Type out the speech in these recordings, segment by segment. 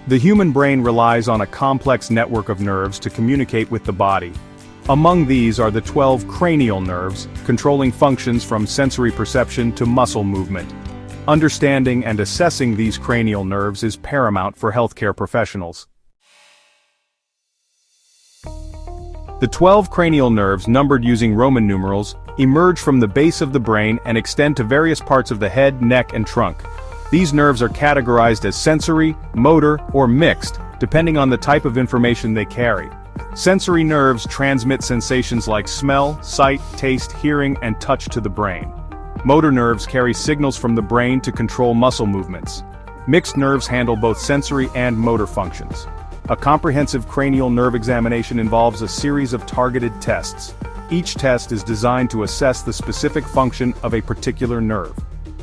The human brain relies on a complex network of nerves to communicate with the body. Among these are the 12 cranial nerves, controlling functions from sensory perception to muscle movement. Understanding and assessing these cranial nerves is paramount for healthcare professionals. The 12 cranial nerves, numbered using Roman numerals, emerge from the base of the brain and extend to various parts of the head, neck, and trunk. These nerves are categorized as sensory, motor, or mixed, depending on the type of information they carry. Sensory nerves transmit sensations like smell, sight, taste, hearing, and touch to the brain. Motor nerves carry signals from the brain to control muscle movements. Mixed nerves handle both sensory and motor functions. A comprehensive cranial nerve examination involves a series of targeted tests. Each test is designed to assess the specific function of a particular nerve.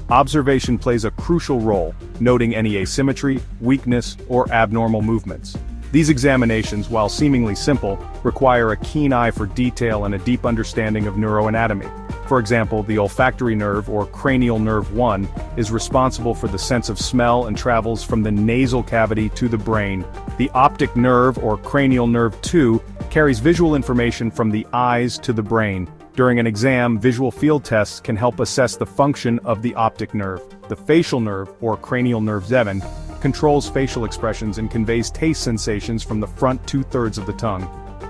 Observation plays a crucial role, noting any asymmetry, weakness, or abnormal movements. These examinations, while seemingly simple, require a keen eye for detail and a deep understanding of neuroanatomy. For example, the olfactory nerve, or cranial nerve 1, is responsible for the sense of smell and travels from the nasal cavity to the brain. The optic nerve, or cranial nerve 2, carries visual information from the eyes to the brain. During an exam, visual field tests can help assess the function of the optic nerve. The facial nerve, or cranial nerve 7, controls facial expressions and conveys taste sensations from the front 2/3 of the tongue.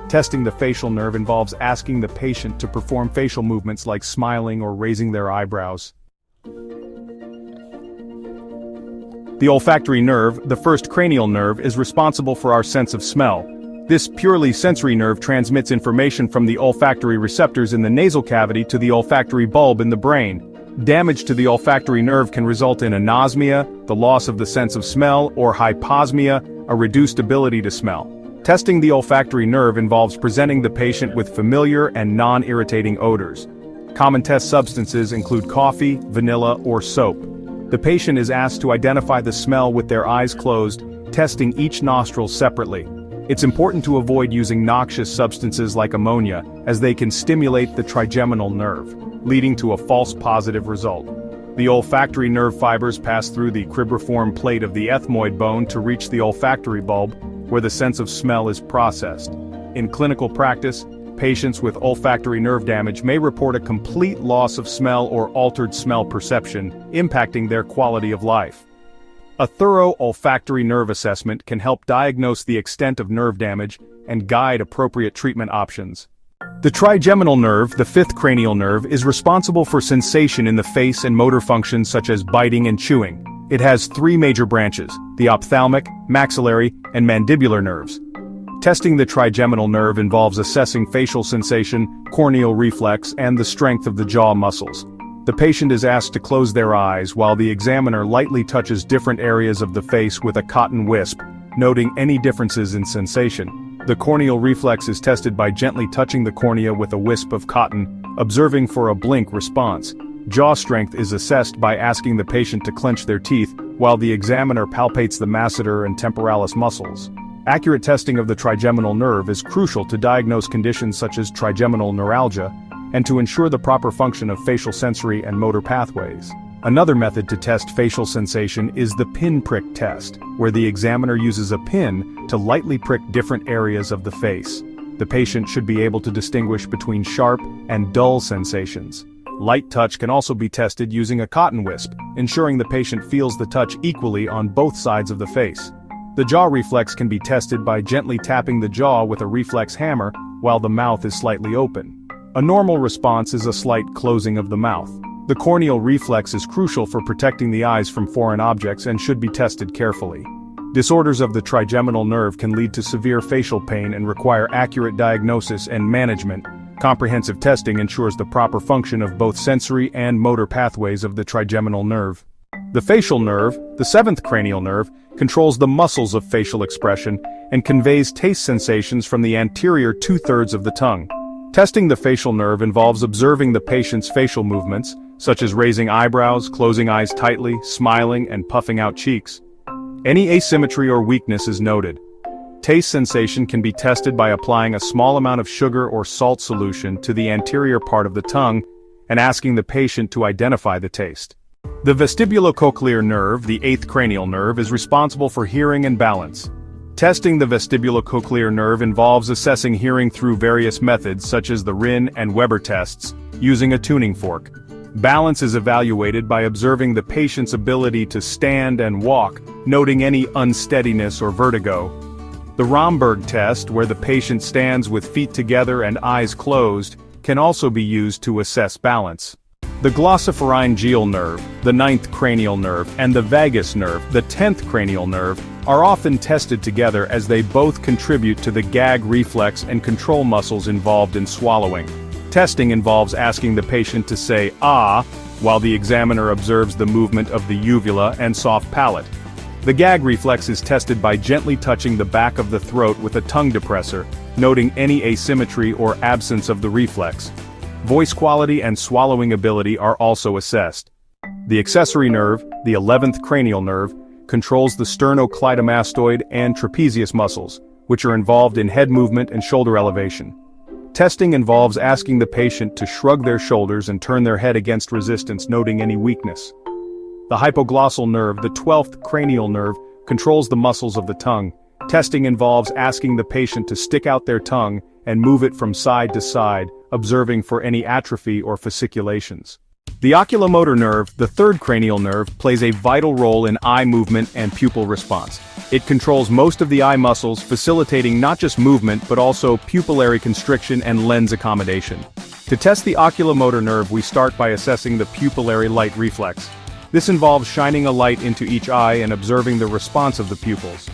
Testing the facial nerve involves asking the patient to perform facial movements like smiling or raising their eyebrows. The olfactory nerve, the first cranial nerve, is responsible for our sense of smell. This purely sensory nerve transmits information from the olfactory receptors in the nasal cavity to the olfactory bulb in the brain. Damage to the olfactory nerve can result in anosmia, the loss of the sense of smell, or hyposmia, a reduced ability to smell. Testing the olfactory nerve involves presenting the patient with familiar and non-irritating odors. Common test substances include coffee, vanilla, or soap. The patient is asked to identify the smell with their eyes closed, testing each nostril separately. It's important to avoid using noxious substances like ammonia, as they can stimulate the trigeminal nerve, leading to a false positive result. The olfactory nerve fibers pass through the cribriform plate of the ethmoid bone to reach the olfactory bulb, where the sense of smell is processed. In clinical practice, patients with olfactory nerve damage may report a complete loss of smell or altered smell perception, impacting their quality of life. A thorough olfactory nerve assessment can help diagnose the extent of nerve damage and guide appropriate treatment options. The trigeminal nerve, the fifth cranial nerve, is responsible for sensation in the face and motor functions such as biting and chewing. It has three major branches: the ophthalmic, maxillary, and mandibular nerves. Testing the trigeminal nerve involves assessing facial sensation, corneal reflex, and the strength of the jaw muscles. The patient is asked to close their eyes while the examiner lightly touches different areas of the face with a cotton wisp, noting any differences in sensation. The corneal reflex is tested by gently touching the cornea with a wisp of cotton, observing for a blink response. Jaw strength is assessed by asking the patient to clench their teeth, while the examiner palpates the masseter and temporalis muscles. Accurate testing of the trigeminal nerve is crucial to diagnose conditions such as trigeminal neuralgia, and to ensure the proper function of facial sensory and motor pathways. Another method to test facial sensation is the pinprick test, where the examiner uses a pin to lightly prick different areas of the face. The patient should be able to distinguish between sharp and dull sensations. Light touch can also be tested using a cotton wisp, ensuring the patient feels the touch equally on both sides of the face. The jaw reflex can be tested by gently tapping the jaw with a reflex hammer while the mouth is slightly open. A normal response is a slight closing of the mouth. The corneal reflex is crucial for protecting the eyes from foreign objects and should be tested carefully. Disorders of the trigeminal nerve can lead to severe facial pain and require accurate diagnosis and management. Comprehensive testing ensures the proper function of both sensory and motor pathways of the trigeminal nerve. The facial nerve, the seventh cranial nerve, controls the muscles of facial expression and conveys taste sensations from the anterior 2/3 of the tongue. Testing the facial nerve involves observing the patient's facial movements, such as raising eyebrows, closing eyes tightly, smiling, and puffing out cheeks. Any asymmetry or weakness is noted. Taste sensation can be tested by applying a small amount of sugar or salt solution to the anterior part of the tongue and asking the patient to identify the taste. The vestibulocochlear nerve, the eighth cranial nerve, is responsible for hearing and balance. Testing the vestibulocochlear nerve involves assessing hearing through various methods such as the Rinn and Weber tests, using a tuning fork. Balance is evaluated by observing the patient's ability to stand and walk, noting any unsteadiness or vertigo. The Romberg test, where the patient stands with feet together and eyes closed, can also be used to assess balance. The glossopharyngeal nerve, the ninth cranial nerve, and the vagus nerve, the 10th cranial nerve, are often tested together as they both contribute to the gag reflex and control muscles involved in swallowing. Testing involves asking the patient to say "ah" while the examiner observes the movement of the uvula and soft palate. The gag reflex is tested by gently touching the back of the throat with a tongue depressor, noting any asymmetry or absence of the reflex. Voice quality and swallowing ability are also assessed. The accessory nerve, the 11th cranial nerve, controls the sternocleidomastoid and trapezius muscles, which are involved in head movement and shoulder elevation. Testing involves asking the patient to shrug their shoulders and turn their head against resistance, noting any weakness. The hypoglossal nerve, the 12th cranial nerve, controls the muscles of the tongue. Testing involves asking the patient to stick out their tongue and move it from side to side, observing for any atrophy or fasciculations. The oculomotor nerve, the third cranial nerve, plays a vital role in eye movement and pupil response. It controls most of the eye muscles, facilitating not just movement but also pupillary constriction and lens accommodation. To test the oculomotor nerve, we start by assessing the pupillary light reflex. This involves shining a light into each eye and observing the response of the pupils.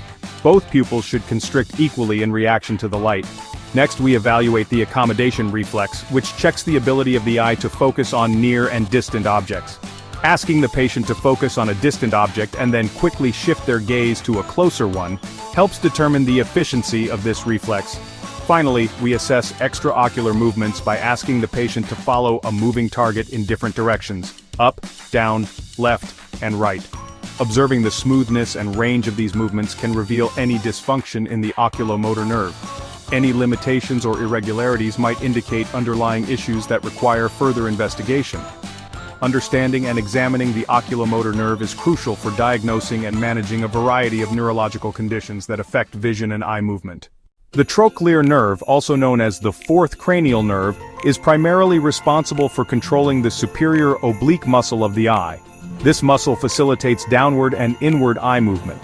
Both pupils should constrict equally in reaction to the light. Next, we evaluate the accommodation reflex, which checks the ability of the eye to focus on near and distant objects. Asking the patient to focus on a distant object and then quickly shift their gaze to a closer one helps determine the efficiency of this reflex. Finally, we assess extraocular movements by asking the patient to follow a moving target in different directions: up, down, left, and right. Observing the smoothness and range of these movements can reveal any dysfunction in the oculomotor nerve. Any limitations or irregularities might indicate underlying issues that require further investigation. Understanding and examining the oculomotor nerve is crucial for diagnosing and managing a variety of neurological conditions that affect vision and eye movement. The trochlear nerve, also known as the fourth cranial nerve, is primarily responsible for controlling the superior oblique muscle of the eye. This muscle facilitates downward and inward eye movement.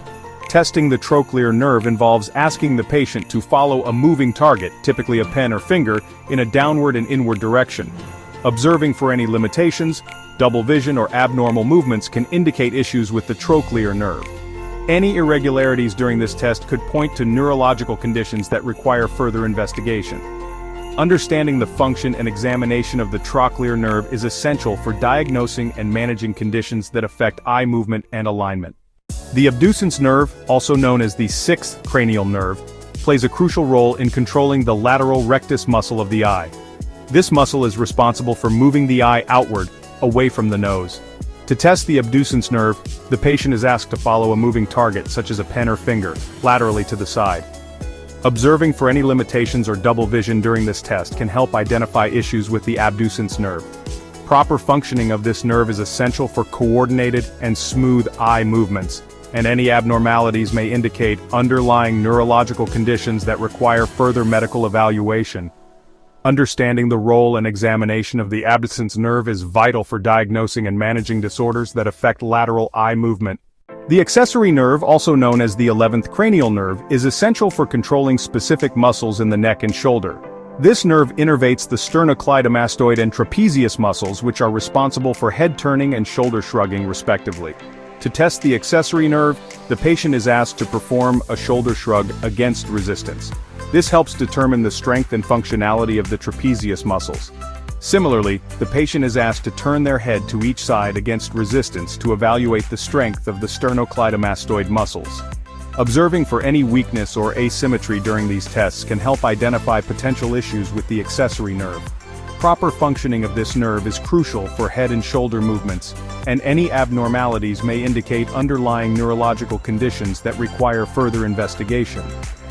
Testing the trochlear nerve involves asking the patient to follow a moving target, typically a pen or finger, in a downward and inward direction. Observing for any limitations, double vision or abnormal movements can indicate issues with the trochlear nerve. Any irregularities during this test could point to neurological conditions that require further investigation. Understanding the function and examination of the trochlear nerve is essential for diagnosing and managing conditions that affect eye movement and alignment. The abducens nerve, also known as the sixth cranial nerve, plays a crucial role in controlling the lateral rectus muscle of the eye. This muscle is responsible for moving the eye outward, away from the nose. To test the abducens nerve, the patient is asked to follow a moving target, such as a pen or finger, laterally to the side. Observing for any limitations or double vision during this test can help identify issues with the abducens nerve. Proper functioning of this nerve is essential for coordinated and smooth eye movements, and any abnormalities may indicate underlying neurological conditions that require further medical evaluation. Understanding the role and examination of the abducens nerve is vital for diagnosing and managing disorders that affect lateral eye movement. The accessory nerve, also known as the 11th cranial nerve, is essential for controlling specific muscles in the neck and shoulder. This nerve innervates the sternocleidomastoid and trapezius muscles, which are responsible for head turning and shoulder shrugging, respectively. To test the accessory nerve, the patient is asked to perform a shoulder shrug against resistance. This helps determine the strength and functionality of the trapezius muscles. Similarly, the patient is asked to turn their head to each side against resistance to evaluate the strength of the sternocleidomastoid muscles. Observing for any weakness or asymmetry during these tests can help identify potential issues with the accessory nerve. Proper functioning of this nerve is crucial for head and shoulder movements, and any abnormalities may indicate underlying neurological conditions that require further investigation.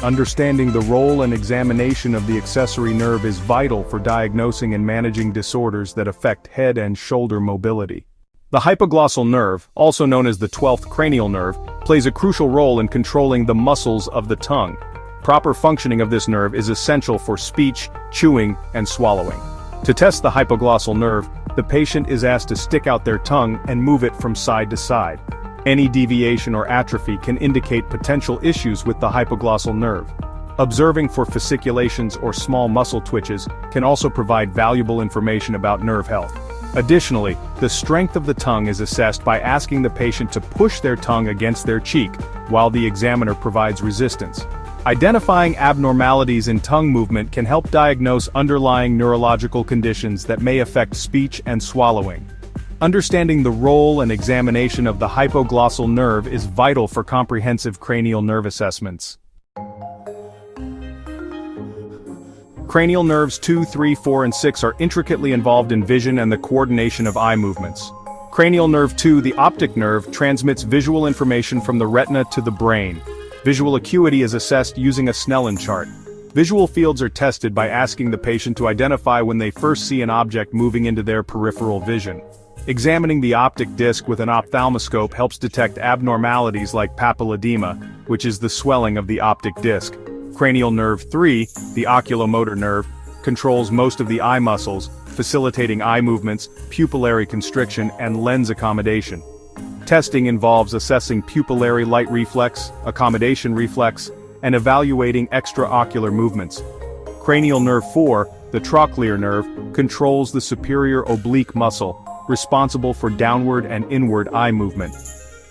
Understanding the role and examination of the accessory nerve is vital for diagnosing and managing disorders that affect head and shoulder mobility. The hypoglossal nerve, also known as the 12th cranial nerve, plays a crucial role in controlling the muscles of the tongue. Proper functioning of this nerve is essential for speech, chewing, and swallowing. To test the hypoglossal nerve, the patient is asked to stick out their tongue and move it from side to side. Any deviation or atrophy can indicate potential issues with the hypoglossal nerve. Observing for fasciculations or small muscle twitches can also provide valuable information about nerve health. Additionally, the strength of the tongue is assessed by asking the patient to push their tongue against their cheek, while the examiner provides resistance. Identifying abnormalities in tongue movement can help diagnose underlying neurological conditions that may affect speech and swallowing. Understanding the role and examination of the hypoglossal nerve is vital for comprehensive cranial nerve assessments. Cranial nerves 2, 3, 4, and 6 are intricately involved in vision and the coordination of eye movements. Cranial nerve 2, the optic nerve, transmits visual information from the retina to the brain. Visual acuity is assessed using a Snellen chart. Visual fields are tested by asking the patient to identify when they first see an object moving into their peripheral vision. Examining the optic disc with an ophthalmoscope helps detect abnormalities like papilledema, which is the swelling of the optic disc. Cranial nerve 3, the oculomotor nerve, controls most of the eye muscles, facilitating eye movements, pupillary constriction, and lens accommodation. Testing involves assessing pupillary light reflex, accommodation reflex, and evaluating extraocular movements. Cranial nerve 4, the trochlear nerve, controls the superior oblique muscle, responsible for downward and inward eye movement.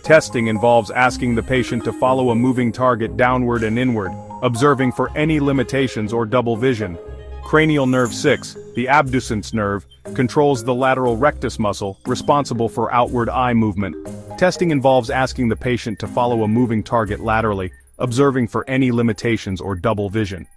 Testing involves asking the patient to follow a moving target downward and inward, observing for any limitations or double vision. Cranial nerve 6, the abducens nerve, controls the lateral rectus muscle, responsible for outward eye movement. Testing involves asking the patient to follow a moving target laterally, observing for any limitations or double vision.